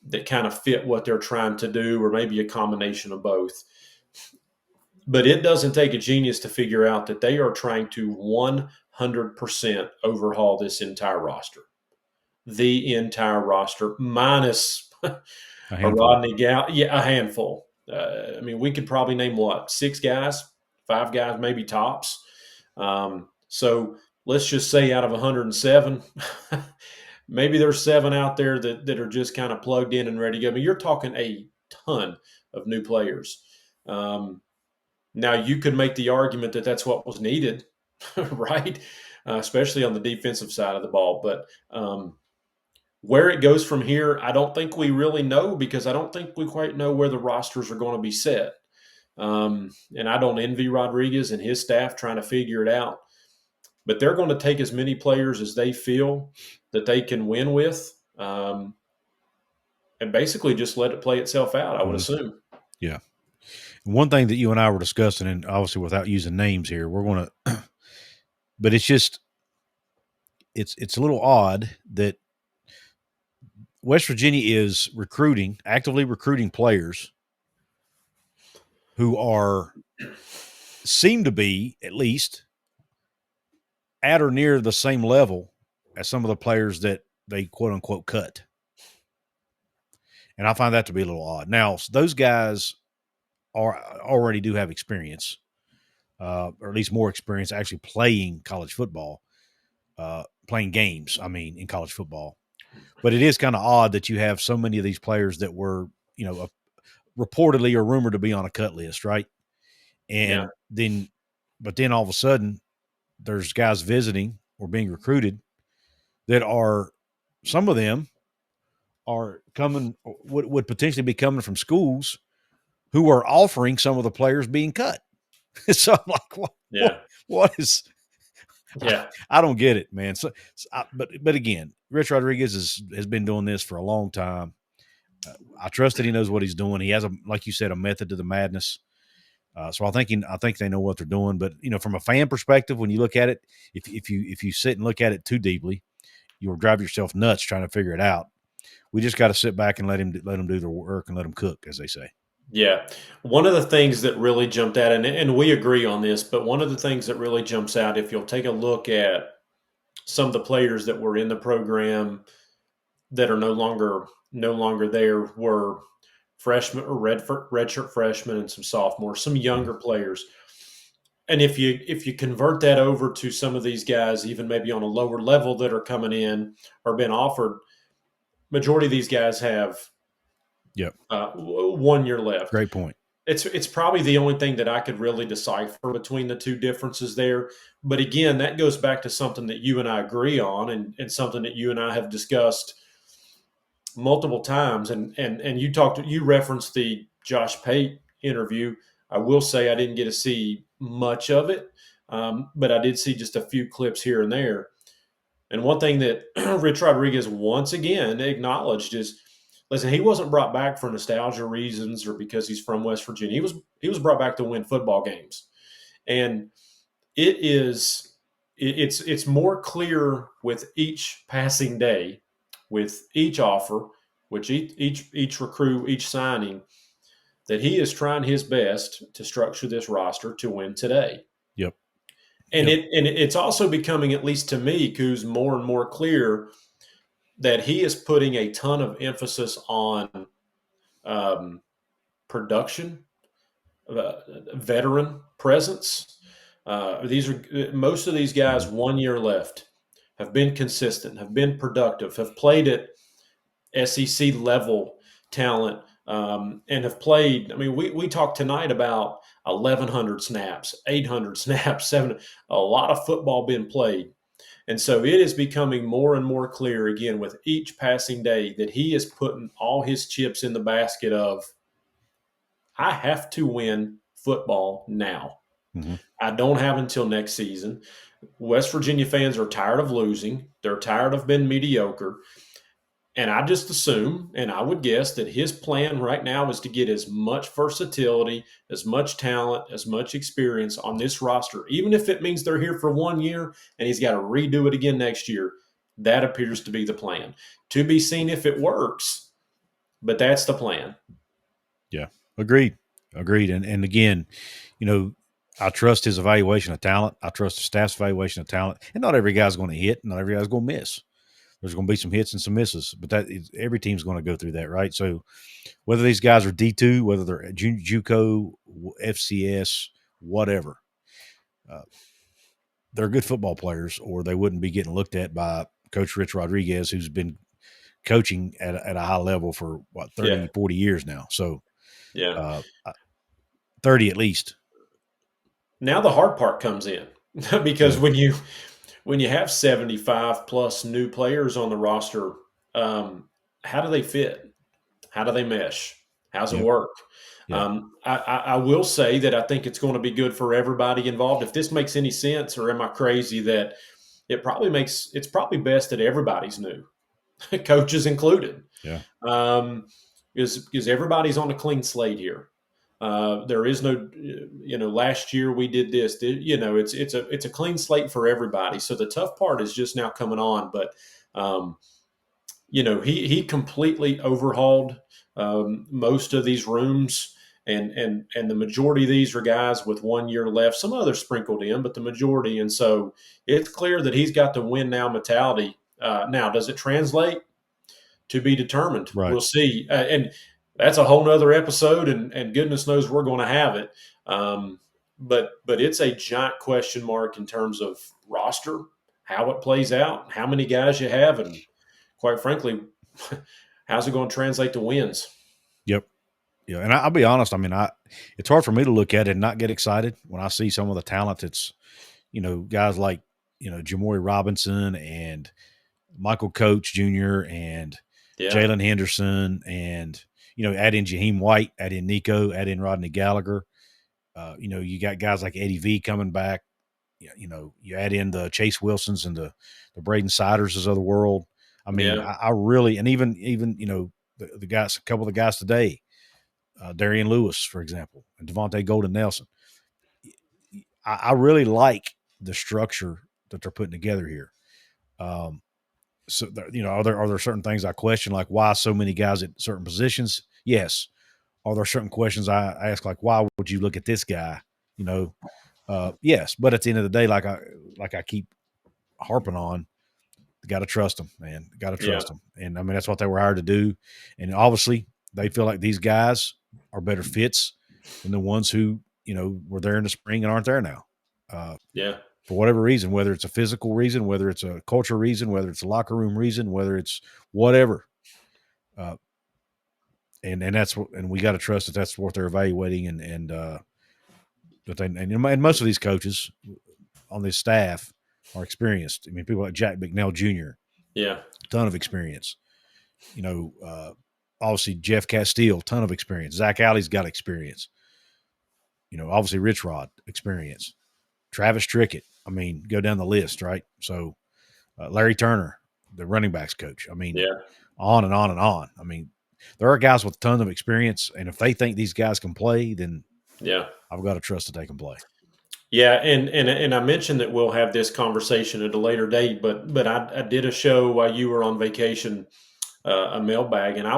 that kind of fit what they're trying to do, or maybe a combination of both. But it doesn't take a genius to figure out that they are trying to 100% overhaul this entire roster. The entire roster, minus a Rodney Gow. Yeah, a handful. We could probably name 6 guys, 5 guys, maybe tops. So let's just say out of 107, maybe there's 7 out there that are just kind of plugged in and ready to go. You're talking a ton of new players. Now, you could make the argument that that's what was needed. right? Especially on the defensive side of the ball. But where it goes from here, I don't think we really know, because I don't think we quite know where the rosters are going to be set. And I don't envy Rodriguez and his staff trying to figure it out. But they're going to take as many players as they feel that they can win with, and basically just let it play itself out, I would assume.
Yeah. One thing that you and I were discussing, and obviously without using names here, we're going to, but it's just, it's a little odd that West Virginia is actively recruiting players who seem to be at least at or near the same level as some of the players that they quote unquote cut. And I find that to be a little odd. Now, those guys already do have experience, or at least more experience actually playing college football, playing games, in college football. But it is kind of odd that you have so many of these players that were, reportedly or rumored to be on a cut list, right? And then all of a sudden, there's guys visiting or being recruited that are, some of them are coming, would potentially be coming from schools who are offering some of the players being cut. So I'm like, what is?
Yeah,
I don't get it, man. But again, Rich Rodriguez has been doing this for a long time. I trust that he knows what he's doing. He has like you said, a method to the madness. So I think they know what they're doing. But from a fan perspective, when you look at it, if you sit and look at it too deeply, you'll drive yourself nuts trying to figure it out. We just got to sit back and let him do their work and let him cook, as they say.
Yeah. One of the things that really jumped out, and we agree on this, but one of the things that really jumps out, if you'll take a look at some of the players that were in the program that are no longer there, were freshmen or redshirt freshmen and some sophomores, some younger players. And if you convert that over to some of these guys, even maybe on a lower level that are coming in or been offered, majority of these guys have 1 year left.
Great point.
It's probably the only thing that I could really decipher between the two differences there. But again, that goes back to something that you and I agree on, and something that you and I have discussed multiple times. And you referenced the Josh Pate interview. I will say I didn't get to see much of it, but I did see just a few clips here and there. And one thing that Rich Rodriguez once again acknowledged is, listen, he wasn't brought back for nostalgia reasons or because he's from West Virginia. He was brought back to win football games. And it's more clear with each passing day, with each offer, which each recruit, each signing, that he is trying his best to structure this roster to win today.
Yep.
And it's also becoming, at least to me, Couz, more and more clear that he is putting a ton of emphasis on production, veteran presence. Most of these guys, 1 year left, have been consistent, have been productive, have played at SEC level talent, and have played. I mean, we talked tonight about 1,100 snaps, 800 snaps, 700, a lot of football being played. And so it is becoming more and more clear, again, with each passing day, that he is putting all his chips in the basket of, I have to win football now.
Mm-hmm.
I don't have until next season. West Virginia fans are tired of losing. They're tired of being mediocre. And I just assume, and I would guess, that his plan right now is to get as much versatility, as much talent, as much experience on this roster, even if it means they're here for 1 year and he's got to redo it again next year. That appears to be the plan. To be seen if it works, but that's the plan.
Yeah, agreed. And again, I trust his evaluation of talent. I trust the staff's evaluation of talent. And not every guy's going to hit. Not every guy's going to miss. There's going to be some hits and some misses, but every team's going to go through that, right? So whether these guys are D2, whether they're JUCO, FCS, whatever, they're good football players, or they wouldn't be getting looked at by Coach Rich Rodriguez, who's been coaching at a high level for 30, 40 years now. So 30 at least.
Now the hard part comes in. because
Yeah.
when you have 75 plus new players on the roster, how do they fit? How do they mesh? How's it
Yep.
work?
Yeah.
I will say that I think it's going to be good for everybody involved. If this makes any sense, or am I crazy that it's probably best that everybody's new, coaches included,
Yeah.
um, because everybody's on a clean slate here. There is no, last year we did this. It's a clean slate for everybody. So the tough part is just now coming on, but um, he completely overhauled most of these rooms, and the majority of these are guys with 1 year left. Some others sprinkled in, but the majority. And so it's clear that he's got the win now mentality. Now, does it translate? To be determined.
Right.
We'll see, and that's a whole nother episode, and goodness knows we're going to have it. But it's a giant question mark in terms of roster, how it plays out, how many guys you have, and quite frankly, how's it going to translate to wins?
Yep. Yeah. And I'll be honest. I mean, it's hard for me to look at it and not get excited when I see some of the talent that's, guys like, Jamori Robinson and Michael Coach Jr. and
Yeah,
Jalen Henderson and, add in Jaheim White, add in Nico, add in Rodney Gallagher. You got guys like Eddie V coming back. You add in the Chase Wilsons and the Braden Siders of the world. I mean,
yeah,
I really, and even, the guys, a couple of the guys today, Darrian Lewis, for example, and Devontae Golden Nelson. I really like the structure that they're putting together here. So are there certain things I question, like why so many guys at certain positions? Yes. Are there certain questions I ask, like why would you look at this guy? Yes. But at the end of the day, like I keep harping on, got to trust them, man. Got to
yeah,
trust them, and I mean that's what they were hired to do. And obviously, they feel like these guys are better fits than the ones who were there in the spring and aren't there now. Uh,
yeah,
for whatever reason, whether it's a physical reason, whether it's a culture reason, whether it's a locker room reason, whether it's whatever. Uh, and that's what, and we got to trust that that's what they're evaluating, and that they, and most of these coaches on this staff are experienced. I mean, people like Jack McNeil Jr.,
yeah,
ton of experience. Obviously Jeff Castile, ton of experience. Zach Alley's got experience. Obviously Rich Rod, experience. Travis Trickett. I mean, go down the list, right? So Larry Turner, the running backs coach. I mean,
yeah,
on and on and on. I mean, there are guys with tons of experience, and if they think these guys can play, then
yeah.
I've got to trust that they can play.
Yeah, and I mentioned that we'll have this conversation at a later date, but I did a show while you were on vacation, a mailbag, and
Mm-hmm.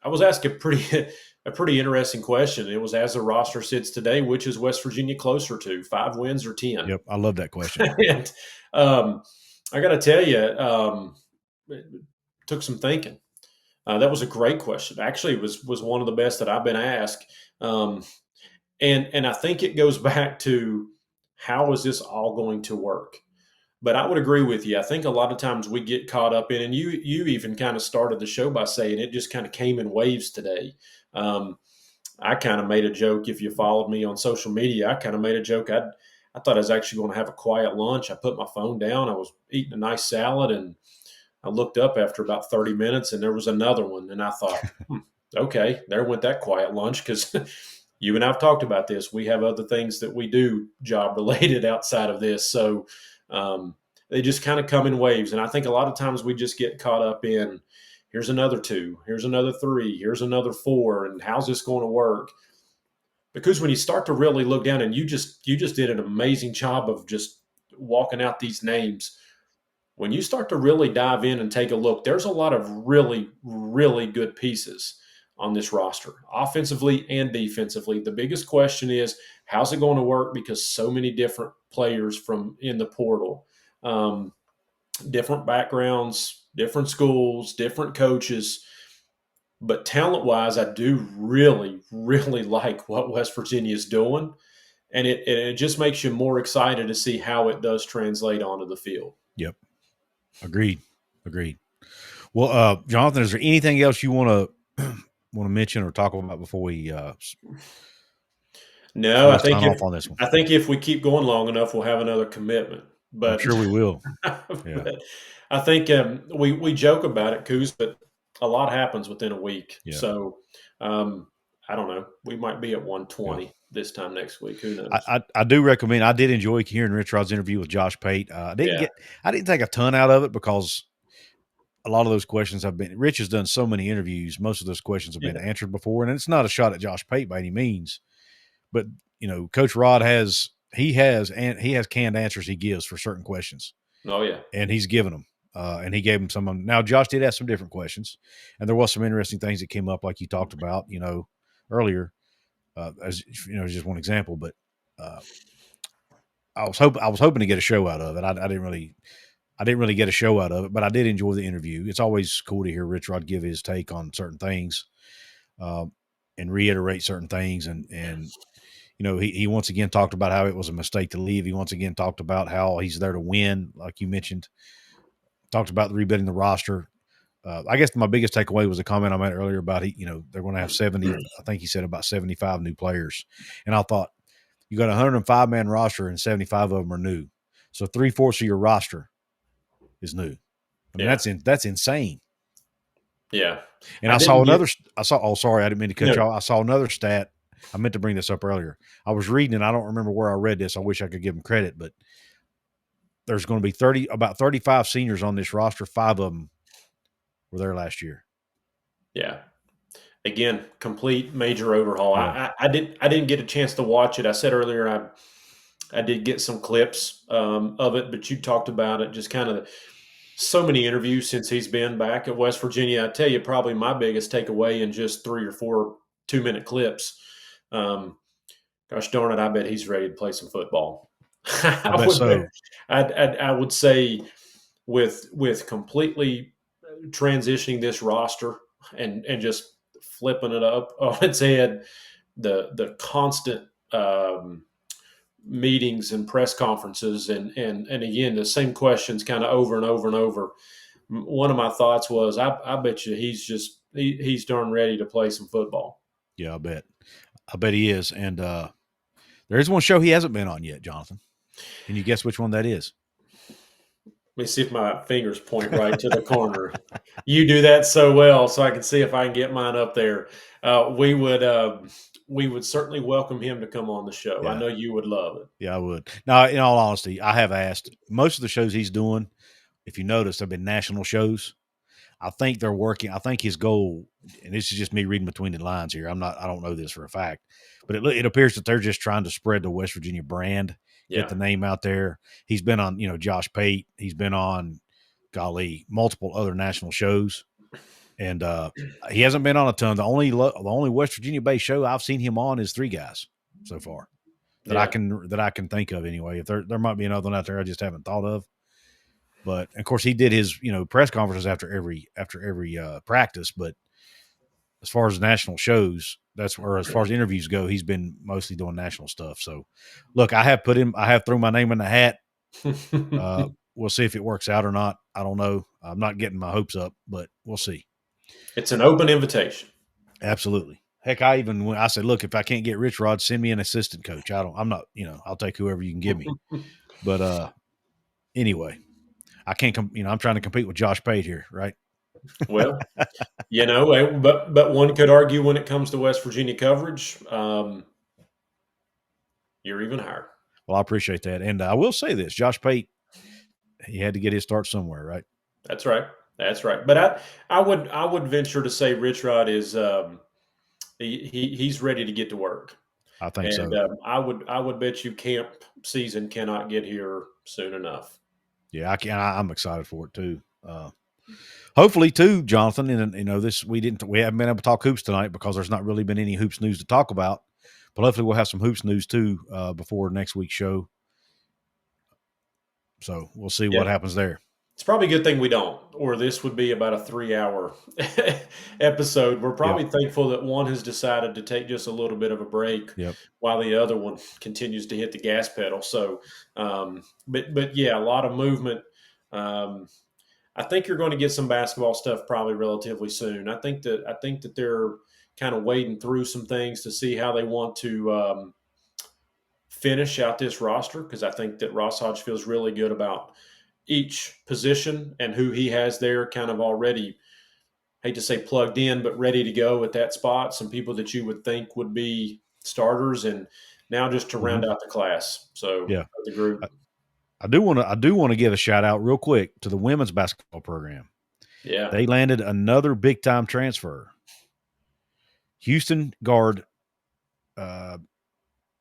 I was asked a pretty a pretty interesting question. It was, as the roster sits today, which is West Virginia closer to, 5 wins or 10?
Yep, I love that question.
And I got to tell you, it took some thinking. That was a great question. Actually, it was one of the best that I've been asked. Um, and I think it goes back to, how is this all going to work? But I would agree with you. I think a lot of times we get caught up in, and you even kind of started the show by saying it just kind of came in waves today. Um, I kind of made a joke. If you followed me on social media, I kind of made a joke. I thought I was actually going to have a quiet lunch. I put my phone down. I was eating a nice salad, and I looked up after about 30 minutes, and there was another one. And I thought, okay, there went that quiet lunch, because you and I've talked about this. We have other things that we do job related outside of this. So um, they just kind of come in waves. And I think a lot of times we just get caught up in, here's another two, here's another three, here's another four, and how's this going to work? Because when you start to really look down, and you just did an amazing job of just walking out these names. When you start to really dive in and take a look, there's a lot of really, really good pieces on this roster, offensively and defensively. The biggest question is, how's it going to work? Because so many different players from in the portal, um, different backgrounds, different schools, different coaches. But talent wise, I do really, really like what West Virginia is doing. And it just makes you more excited to see how it does translate onto the field.
Yep, agreed. Well, Jonathan, is there anything else you want to mention or talk about before we
No,
before we sign off on this one.
I think if we keep going long enough, we'll have another commitment.
I'm
But,
sure we will. Yeah.
but I think we joke about it, Couz, but a lot happens within a week.
Yeah.
So I don't know. We might be at 120 this time next week. Who knows?
I do recommend. I did enjoy hearing Rich Rod's interview with Josh Pate. I didn't take a ton out of it because a lot of those questions have been. Rich has done so many interviews. Most of those questions have been answered before, and it's not a shot at Josh Pate by any means. But Coach Rod has canned answers he gives for certain questions.
Oh yeah,
and he's given them. And he gave him some. Now Josh did ask some different questions, and there was some interesting things that came up, like you talked about, earlier. As just one example, but I was hoping to get a show out of it. I didn't really get a show out of it, but I did enjoy the interview. It's always cool to hear Rich Rod give his take on certain things, and reiterate certain things. And he once again talked about how it was a mistake to leave. He once again talked about how he's there to win, like you mentioned. Talked about rebuilding the roster. I guess my biggest takeaway was a comment I made earlier about they're going to have 70. I think he said about 75 new players, and I thought you got a 105-man roster and 75 of them are new, so 3/4 of your roster is new. I mean that's insane.
Yeah,
and I saw another. Oh, sorry, I didn't mean to cut you off. I saw another stat. I meant to bring this up earlier. I was reading and I don't remember where I read this. I wish I could give them credit, but there's going to be about 35 seniors on this roster. 5 of them were there last year.
Yeah. Again, complete major overhaul. Yeah. I didn't get a chance to watch it. I said earlier I did get some clips of it, but you talked about it, just kind of so many interviews since he's been back at West Virginia. I tell you, probably my biggest takeaway in just 3 or 4 2-minute clips. Gosh darn it, I bet he's ready to play some football.
I bet so.
I would say with completely transitioning this roster and just flipping it up on its head, the constant meetings and press conferences and again the same questions kind of over and over and over. One of my thoughts was I bet you he's darn ready to play some football.
Yeah, I bet he is. And there is one show he hasn't been on yet, Jonathan. Can you guess which one that is?
Let me see if my fingers point right to the corner. You do that so well, so I can see if I can get mine up there. We would certainly welcome him to come on the show. Yeah. I know you would love it.
Yeah, I would. Now, in all honesty, I have asked. Most of the shows he's doing, if you notice, have been national shows. I think they're working. I think his goal, and this is just me reading between the lines here. I don't know this for a fact, but it appears that they're just trying to spread the West Virginia brand, get the name out there. He's been on, Josh Pate. He's been on, multiple other national shows, and he hasn't been on a ton. The only West Virginia based show I've seen him on is 3 Guys so far that I can think of anyway. If there might be another one out there I just haven't thought of. But of course, he did his press conferences after every practice. But as far as national shows, as far as interviews go, he's been mostly doing national stuff. So, look, I have thrown my name in the hat. We'll see if it works out or not. I don't know. I'm not getting my hopes up, but we'll see.
It's an open invitation.
Absolutely. Heck, I said, look, if I can't get Rich Rod, send me an assistant coach. I'm not. I'll take whoever you can give me. But anyway. I can't I'm trying to compete with Josh Pate here, right?
Well, but one could argue when it comes to West Virginia coverage, you're even higher.
Well, I appreciate that. And I will say this, Josh Pate, he had to get his start somewhere, right?
That's right. But I would venture to say Rich Rod is he's ready to get to work.
I think so.
I would bet you camp season cannot get here soon enough.
Yeah, I'm excited for it too. Hopefully, too, Jonathan. And we haven't been able to talk hoops tonight because there's not really been any hoops news to talk about. But hopefully, we'll have some hoops news too before next week's show. So we'll see what happens there.
It's probably a good thing we don't, or this would be about a 3-hour episode. We're probably thankful that one has decided to take just a little bit of a break while the other one continues to hit the gas pedal. So, but yeah, a lot of movement. I think you're going to get some basketball stuff probably relatively soon. I think that they're kind of wading through some things to see how they want to finish out this roster, because I think that Ross Hodge feels really good about each position and who he has there kind of already, hate to say plugged in, but ready to go at that spot. Some people that you would think would be starters, and now just to round out the class. So
Yeah.
the group.
I do want to give a shout out real quick to the women's basketball program.
Yeah.
They landed another big time transfer. Houston guard,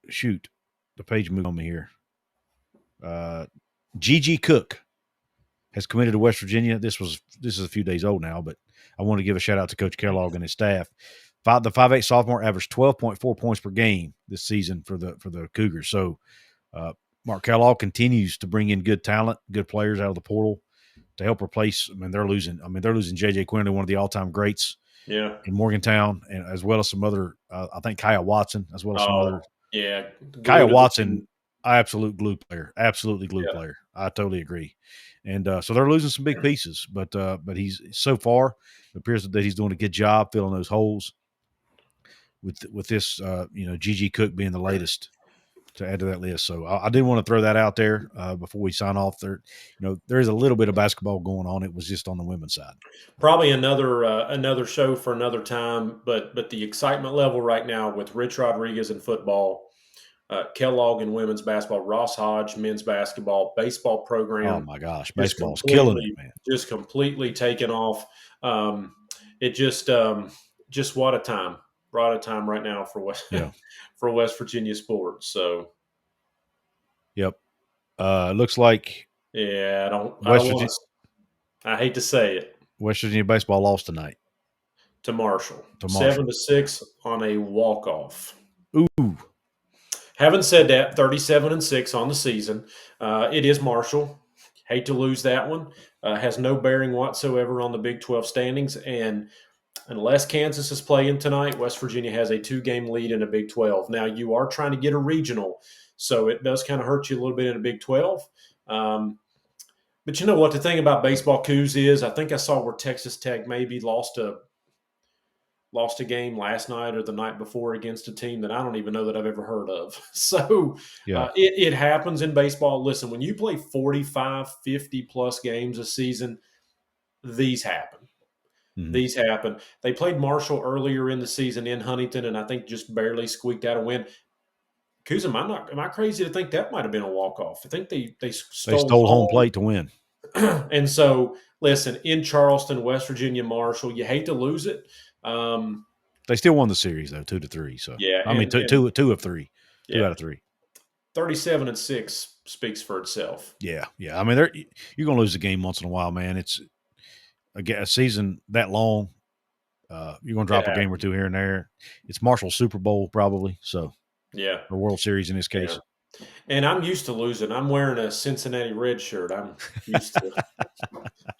shoot, the page moved on me here. Gigi Cook has committed to West Virginia. This is a few days old now, but I want to give a shout out to Coach Kellogg and his staff. The 5'8" sophomore averaged 12.4 points per game this season for the Cougars. So Mark Kellogg continues to bring in good talent, good players out of the portal to help replace. They're losing J.J. Quinley, one of the all-time greats.
Yeah.
In Morgantown, and as well as some other, I think Kaya Watson, as well as some other.
Yeah.
Kaya Watson, absolute glue player. Absolutely glue player. I totally agree. And so they're losing some big pieces, but he's so far it appears that he's doing a good job filling those holes with this, Gigi Cook being the latest to add to that list. So I did want to throw that out there before we sign off. There is a little bit of basketball going on. It was just on the women's side.
Probably another show for another time. But the excitement level right now with Rich Rodriguez in football, Kellogg in women's basketball, Ross Hodge men's basketball, baseball program.
Oh my gosh, baseball's killing it, man!
Just completely taken off. It just what a time. Right a time right now for West Virginia sports. So,
yep. Looks like
I hate to say it.
West Virginia baseball lost tonight
to Marshall. 7-6 on a walk-off.
Ooh.
Having said that, 37-6 on the season. It is Marshall. Hate to lose that one. Has no bearing whatsoever on the Big 12 standings. And unless Kansas is playing tonight, West Virginia has a 2-game lead in a Big 12. Now, you are trying to get a regional, so it does kind of hurt you a little bit in a Big 12. But you know what the thing about baseball, Couz, is I think I saw where Texas Tech maybe lost a game last night or the night before against a team that I don't even know that I've ever heard of. So it happens in baseball. Listen, when you play 45, 50-plus games a season, these happen. Mm-hmm. These happen. They played Marshall earlier in the season in Huntington, and I think just barely squeaked out a win. Couz, am I crazy to think that might have been a walk-off? I think they stole
home plate to win.
And so, listen, in Charleston, West Virginia, Marshall, you hate to lose it.
They still won the series though, 2-3. So
yeah,
two of three, 2 out of 3.
37-6 speaks for itself.
Yeah. I mean, you're going to lose a game once in a while, man. It's a season that long. You're going to drop a game or two here and there. It's Marshall's Super Bowl probably. So or World Series in this case.
Yeah. And I'm used to losing. I'm wearing a Cincinnati Red shirt. I'm used to it.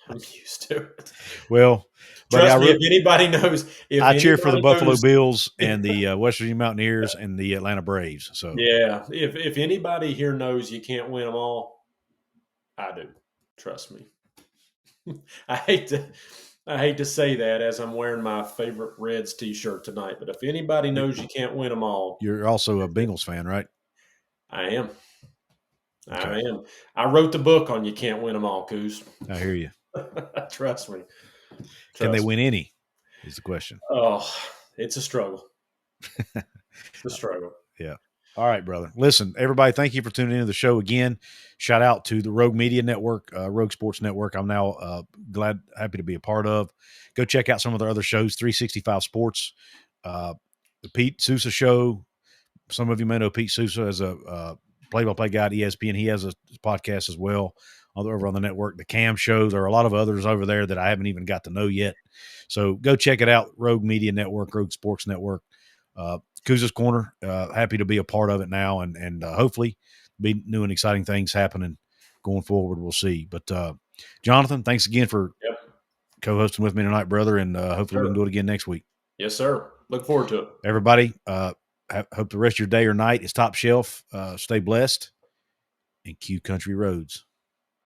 I'm used to it.
Well,
trust me, if anybody knows.
I cheer for the Buffalo Bills and the West Virginia Mountaineers and the Atlanta Braves. So
yeah, if anybody here knows you can't win them all, I do. Trust me. I hate to say that as I'm wearing my favorite Reds T-shirt tonight, but if anybody knows you can't win them all.
You're also a Bengals fan, right?
I am. Okay. I am. I wrote the book on You Can't Win Them All, Couz.
I hear you.
Trust me.
Can they win any is the question.
Oh, it's a struggle. It's a struggle.
Yeah. All right, brother. Listen, everybody, thank you for tuning into the show again. Shout out to the Rogue Media Network, Rogue Sports Network. I'm now happy to be a part of. Go check out some of their other shows, 365 Sports, the Pete Sousa Show. Some of you may know Pete Sousa as a play-by-play guy at ESPN. He has a podcast as well over on the network. The Cam Show. There are a lot of others over there that I haven't even got to know yet. So go check it out, Rogue Media Network, Rogue Sports Network. Couz's Corner, happy to be a part of it now and hopefully be new and exciting things happening going forward. We'll see. But Jonathan, thanks again for co-hosting with me tonight, brother, and hopefully we can do it again next week.
Yes, sir. Look forward to it.
Everybody, hope the rest of your day or night is top shelf. Stay blessed and cue country roads.